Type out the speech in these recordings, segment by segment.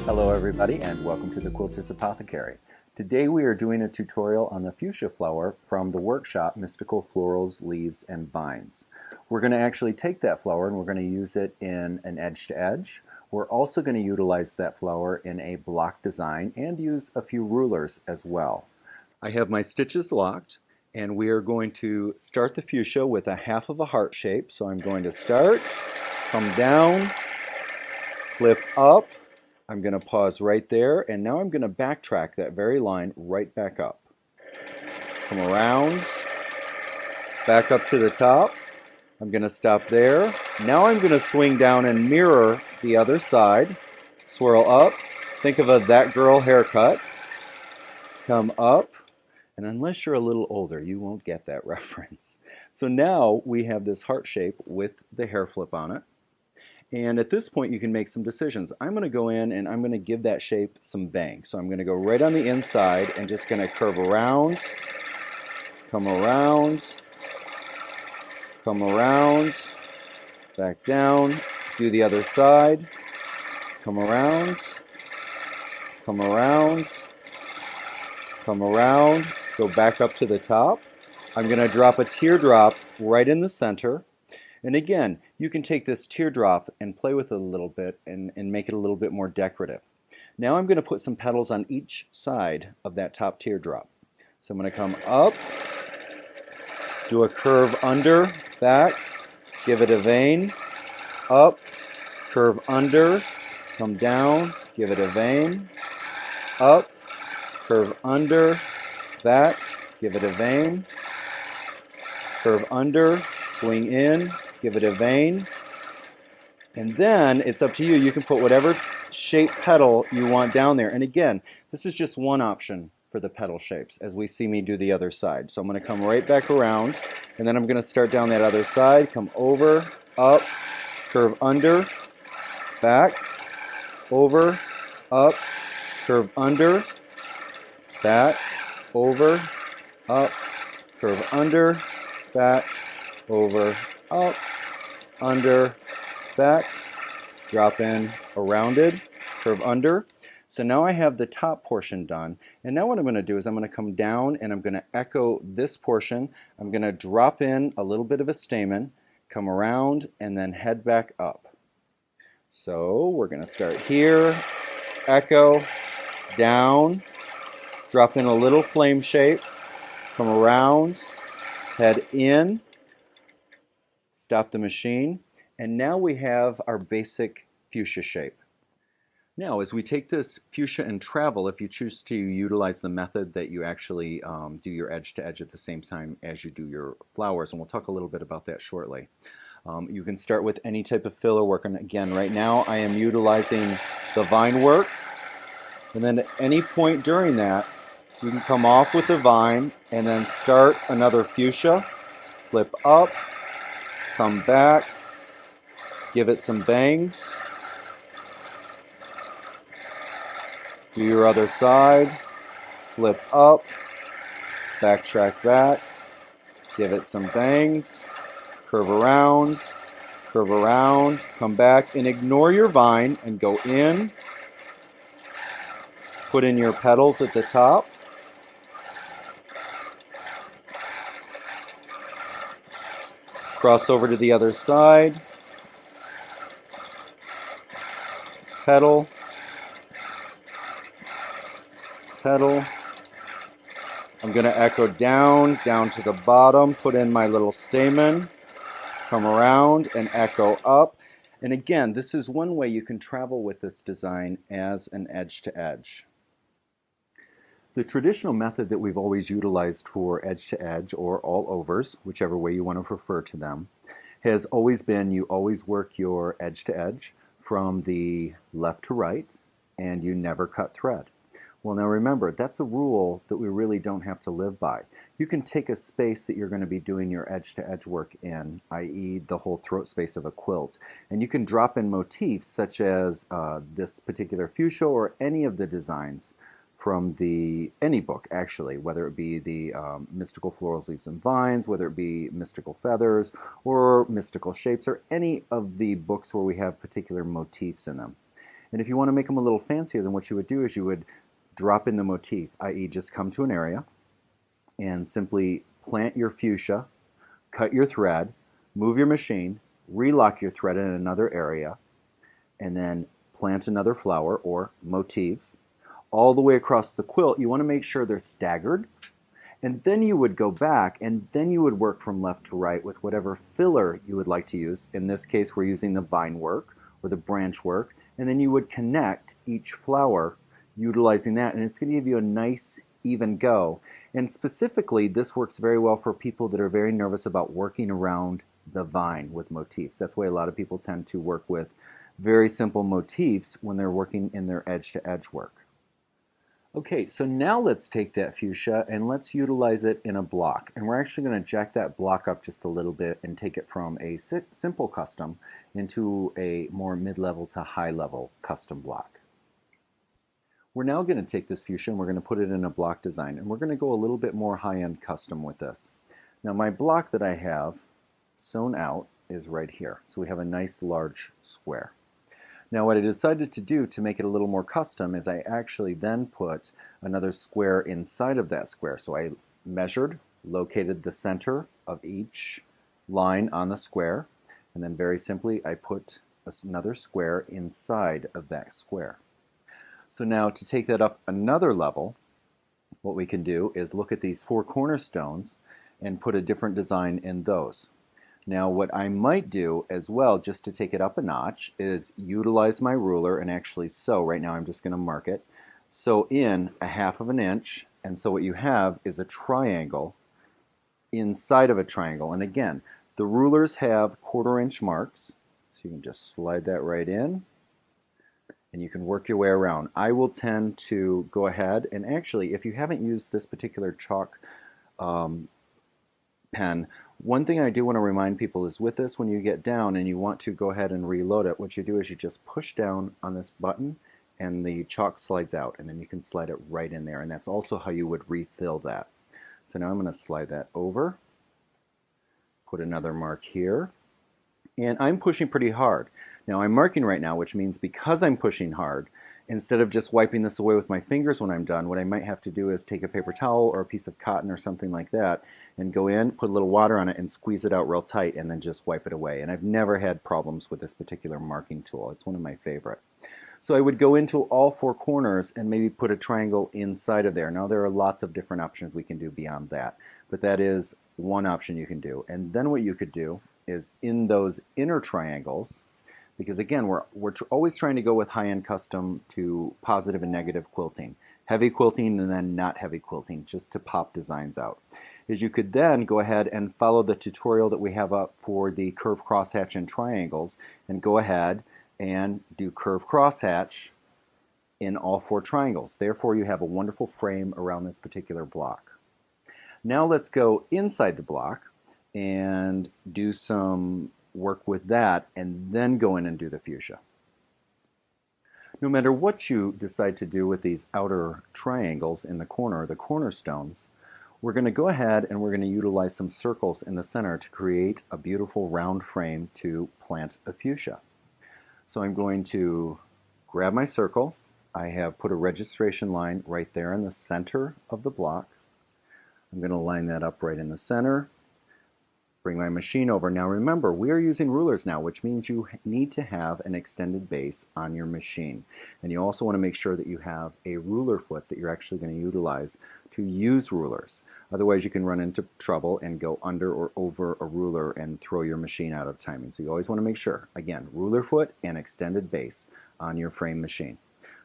Hello everybody and welcome to the Quilters Apothecary. Today we are doing a tutorial on the fuchsia flower from the workshop Mystical Florals, Leaves, and Vines. We're going to actually take that flower and we're going to use it in an edge-to-edge. We're also going to utilize that flower in a block design and use a few rulers as well. I have my stitches locked and we are going to start the fuchsia with a half of a heart shape. So I'm going to start, come down, flip up. I'm going to pause right there, and now I'm going to backtrack that very line right back up. Come around, back up to the top. I'm going to stop there. Now I'm going to swing down and mirror the other side. Swirl up. Think of a that girl haircut. Come up, and unless you're a little older, you won't get that reference. So now we have this heart shape with the hair flip on it. And at this point you can make some decisions. I'm going to go in and I'm going to give that shape some bang. So I'm going to go right on the inside and just going to curve around, come around, come around, back down, do the other side, come around, come around, come around, go back up to the top. I'm going to drop a teardrop right in the center. And again, you can take this teardrop and play with it a little bit and make it a little bit more decorative. Now I'm going to put some petals on each side of that top teardrop. So I'm going to come up, do a curve under, back, give it a vein, up, curve under, come down, give it a vein, up, curve under, back, give it a vein, curve under, swing in, give it a vein, and then it's up to you. You can put whatever shape petal you want down there. And again, this is just one option for the petal shapes as we see me do the other side. So I'm going to come right back around, and then I'm going to start down that other side, come over, up, curve under, back, over, up, curve under, back, over, up, curve under, back, over, up, under, back, drop in a rounded, curve under. So now I have the top portion done. And now what I'm going to do is I'm going to come down and I'm going to echo this portion. I'm going to drop in a little bit of a stamen, come around, and then head back up. So we're going to start here, echo, down, drop in a little flame shape, come around, head in, stop the machine, and now we have our basic fuchsia shape. Now as we take this fuchsia and travel, if you choose to utilize the method that you actually do your edge to edge at the same time as you do your flowers, and we'll talk a little bit about that shortly. You can start with any type of filler work, and again right now I am utilizing the vine work, and then at any point during that you can come off with the vine and then start another fuchsia, flip up, come back, give it some bangs, do your other side, flip up, backtrack back, give it some bangs, curve around, come back, and ignore your vine and go in, put in your petals at the top, cross over to the other side, petal, petal. I'm going to echo down to the bottom, put in my little stamen, come around and echo up. And again, this is one way you can travel with this design as an edge to edge. The traditional method that we've always utilized for edge to edge or all overs, whichever way you want to refer to them, has always been you always work your edge to edge from the left to right and you never cut thread. Well, now remember, that's a rule that we really don't have to live by. You can take a space that you're going to be doing your edge to edge work in, i.e. the whole throat space of a quilt, and you can drop in motifs such as this particular fuchsia or any of the designs from any book, actually, whether it be the Mystical Florals, Leaves, and Vines, whether it be Mystical Feathers, or Mystical Shapes, or any of the books where we have particular motifs in them. And if you want to make them a little fancier, then what you would do is you would drop in the motif, i.e. just come to an area and simply plant your fuchsia, cut your thread, move your machine, relock your thread in another area, and then plant another flower or motif all the way across the quilt. You want to make sure they're staggered, and then you would go back and then you would work from left to right with whatever filler you would like to use. In this case, we're using the vine work or the branch work, and then you would connect each flower utilizing that, and it's going to give you a nice even go. And specifically, this works very well for people that are very nervous about working around the vine with motifs. That's why a lot of people tend to work with very simple motifs when they're working in their edge-to-edge work. Okay, so now let's take that fuchsia and let's utilize it in a block. And we're actually going to jack that block up just a little bit and take it from a simple custom into a more mid-level to high-level custom block. We're now going to take this fuchsia and we're going to put it in a block design, and we're going to go a little bit more high-end custom with this. Now my block that I have sewn out is right here. So we have a nice large square. Now what I decided to do to make it a little more custom is I actually then put another square inside of that square. So I measured, located the center of each line on the square, and then very simply I put another square inside of that square. So now to take that up another level, what we can do is look at these 4 cornerstones and put a different design in those. Now what I might do as well, just to take it up a notch, is utilize my ruler and actually sew. Right now I'm just going to mark it. Sew in 1/2 of an inch, and so what you have is a triangle inside of a triangle. And again, the rulers have 1/4 inch marks, so you can just slide that right in and you can work your way around. I will tend to go ahead and actually, if you haven't used this particular chalk pen, one thing I do want to remind people is with this, when you get down and you want to go ahead and reload it, what you do is you just push down on this button and the chalk slides out, and then you can slide it right in there, and that's also how you would refill that. So now I'm going to slide that over, put another mark here, and I'm pushing pretty hard. Now I'm marking right now, which means because I'm pushing hard, instead of just wiping this away with my fingers when I'm done, what I might have to do is take a paper towel or a piece of cotton or something like that and go in, put a little water on it and squeeze it out real tight and then just wipe it away. And I've never had problems with this particular marking tool. It's one of my favorite. So I would go into all 4 corners and maybe put a triangle inside of there. Now there are lots of different options we can do beyond that, but that is one option you can do. And then what you could do is in those inner triangles, because again, we're always trying to go with high-end custom to positive and negative quilting. Heavy quilting and then not heavy quilting, just to pop designs out. Is you could then go ahead and follow the tutorial that we have up for the curve crosshatch and triangles, and go ahead and do curve crosshatch in all 4 triangles. Therefore, you have a wonderful frame around this particular block. Now let's go inside the block and do some work with that, and then go in and do the fuchsia. No matter what you decide to do with these outer triangles in the corner, the cornerstones, we're going to go ahead and we're going to utilize some circles in the center to create a beautiful round frame to plant a fuchsia. So I'm going to grab my circle. I have put a registration line right there in the center of the block. I'm going to line that up right in the center. Bring my machine over. Now remember, we are using rulers now, which means you need to have an extended base on your machine. And you also want to make sure that you have a ruler foot that you're actually going to utilize to use rulers. Otherwise you can run into trouble and go under or over a ruler and throw your machine out of timing. So you always want to make sure, again, ruler foot and extended base on your frame machine.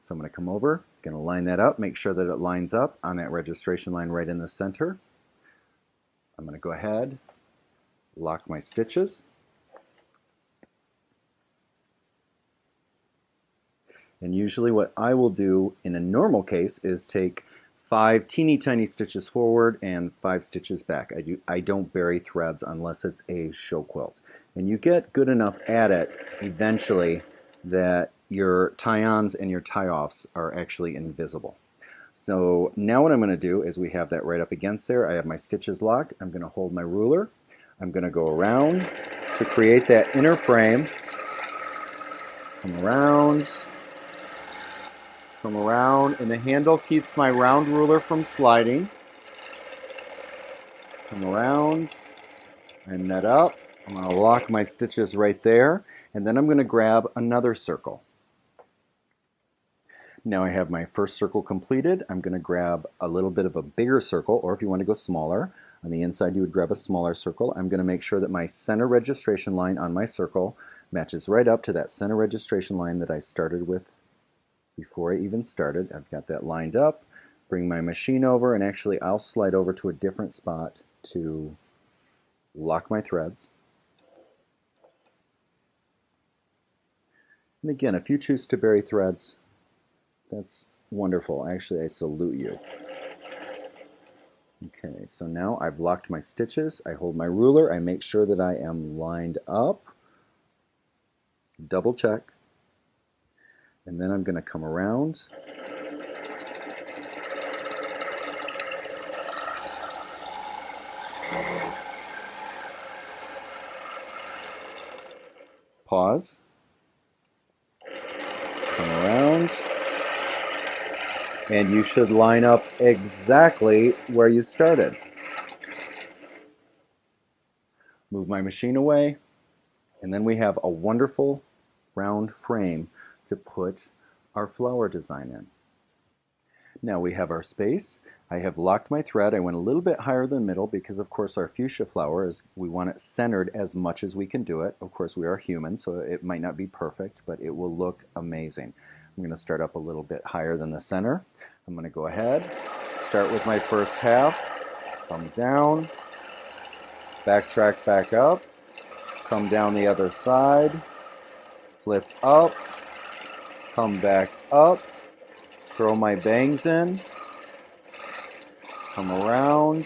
So I'm going to come over, going to line that up, make sure that it lines up on that registration line right in the center. I'm going to go ahead, lock my stitches, and usually what I will do in a normal case is take 5 teeny tiny stitches forward and 5 stitches back. I don't bury threads unless it's a show quilt, and you get good enough at it eventually that your tie-ons and your tie-offs are actually invisible. So now what I'm going to do is we have that right up against there. I have my stitches locked. I'm going to hold my ruler. I'm going to go around to create that inner frame. Come around, come around, and the handle keeps my round ruler from sliding. Come around, and net up. I'm going to lock my stitches right there, and then I'm going to grab another circle. Now I have my first circle completed. I'm going to grab a little bit of a bigger circle, or if you want to go smaller, on the inside you would grab a smaller circle. I'm going to make sure that my center registration line on my circle matches right up to that center registration line that I started with before I even started. I've got that lined up. Bring my machine over, and actually I'll slide over to a different spot to lock my threads. And again, if you choose to bury threads, that's wonderful. Actually, I salute you. Okay, so now I've locked my stitches. I hold my ruler. I make sure that I am lined up. Double check. And then I'm going to come around. Pause. Come around. And you should line up exactly where you started. Move my machine away, and then we have a wonderful round frame to put our flower design in. Now we have our space. I have locked my thread. I went a little bit higher than middle because of course our fuchsia flower is, we want it centered as much as we can do it. Of course we are human, so it might not be perfect, but it will look amazing. I'm going to start up a little bit higher than the center. I'm going to go ahead, start with my first half, come down, backtrack back up, come down the other side, flip up, come back up, throw my bangs in, come around,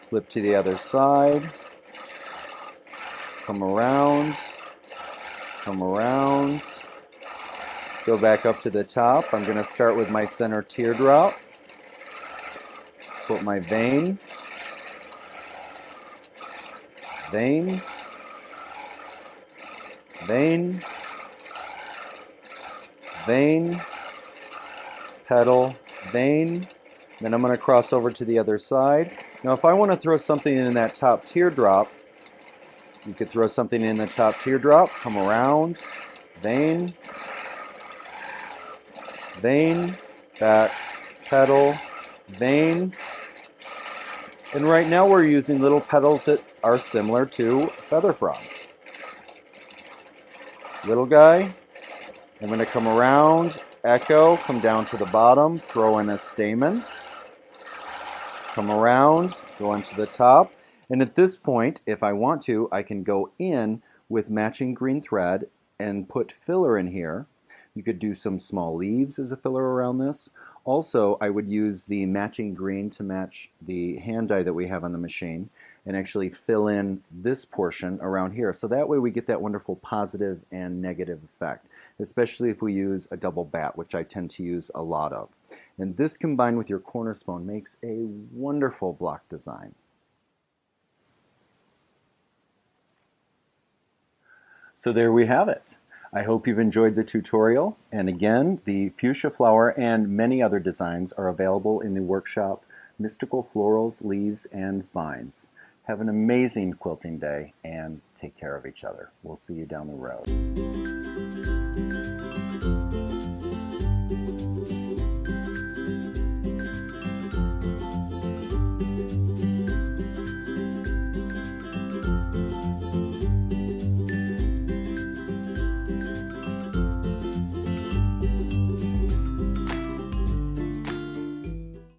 flip to the other side, come around, go back up to the top. I'm going to start with my center teardrop, put my vein, vein, vein, vein, petal, vein. Then I'm going to cross over to the other side. Now if I want to throw something in that top teardrop, you could throw something in the top teardrop, come around, vein, vein, back, petal, vein. And right now we're using little petals that are similar to feather fronds. Little guy, I'm going to come around, echo, come down to the bottom, throw in a stamen, come around, go into the top. And at this point, if I want to, I can go in with matching green thread and put filler in here. You could do some small leaves as a filler around this. Also, I would use the matching green to match the hand dye that we have on the machine and actually fill in this portion around here. So that way we get that wonderful positive and negative effect, especially if we use a double bat, which I tend to use a lot of. And this combined with your cornerstone makes a wonderful block design. So there we have it. I hope you've enjoyed the tutorial. And again, the fuchsia flower and many other designs are available in the workshop Mystical Florals, Leaves, and Vines. Have an amazing quilting day and take care of each other. We'll see you down the road.